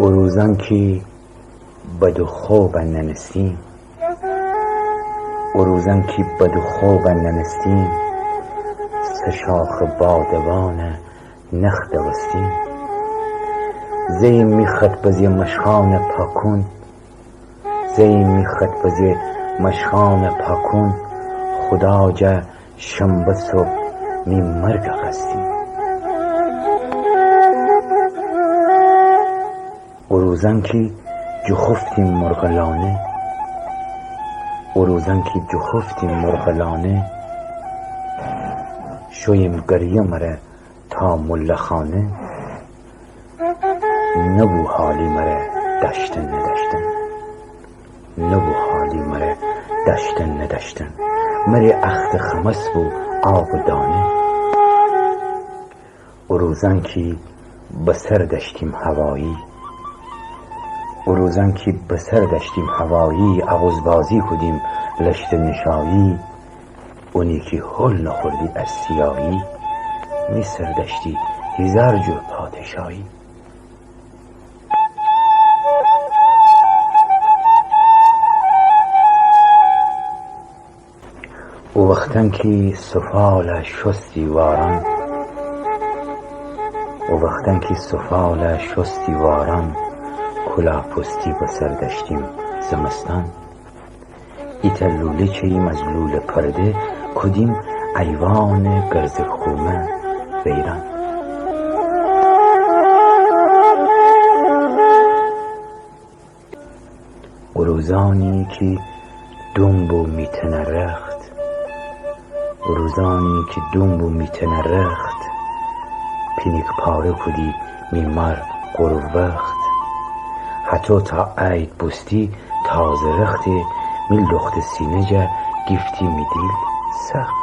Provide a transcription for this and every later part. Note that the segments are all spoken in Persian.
او روزان که بد و خوب ننستیم، او روزان که بد و خوب ننستیم، سه شاخ بادبان نخ دوستیم. زی میخت بزی مشخان پاکون، زی میخت بزی مشخان پاکون، خدا جا شنبه صبح می مرگ غستیم. او روزان که جخفتیم مرغلانه، او روزان که جخفتیم مرغلانه، شویم گریه مره تا ملخانه، نبو حالی مره دشتن ندشتن، نبو حالی مره دشتن ندشتن، مره اخت خمس بو آب دانه. او روزان که بسر دشتیم هوایی، او روزان که بسر دشتیم هوایی، عوضبازی کدیم لشت نشایی، اونی که هل نخوردی از سیایی، می سر دشتی هزار جور پادشایی. او وقتن که سفال شستی واران، او وقتن که سفال شستی واران، کلاه پستی بسر دشتیم زمستان. ایت لوله چیم از لوله پرده، کدیم ایوان گرز خومه ویران. او روزانی که دنبو میتنه رخت، او روزانی که دنبو میتنه رخت، پینیک پاره کدی میمار قرو وقت. حتی تا عید بستی تازه رختی، می لخت سینه جا گفتی می دیل سخت.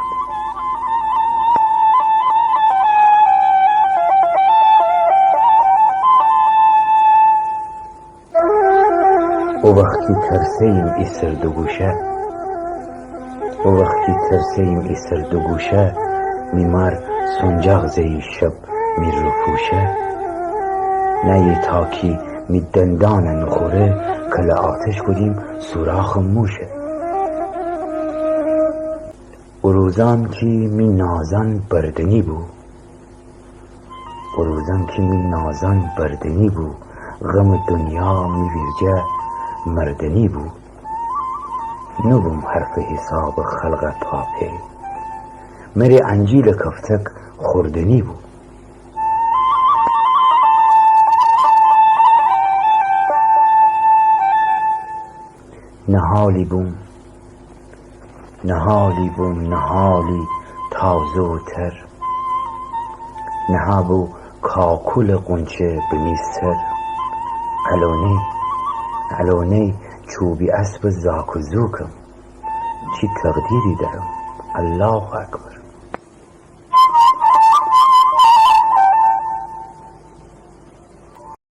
او وقتی ترسیم ای سر دو گوشه، او وقتی ترسیم ای سر دو گوشه، میمار سنجاق زی شب می رو پوشه. نه تاکی می دندان نخوره، کل آتش کدیم سوراخ موشه. او روزان که می نازان بردنی بو، او روزان که می نازان بردنی بو، غم دنیا می ویرجه مردنی بو. نبوم حرف حساب خلق پاپه، مری انجیل کفتک خوردنی بو. نهالی بوم، نهالی بوم، نهالی تازه و تر، نها بو کاکل قنچه بمیستر. علونه علونه چوبی اسب زاک و زوکم، چی تقدیری دارم الله اکبر.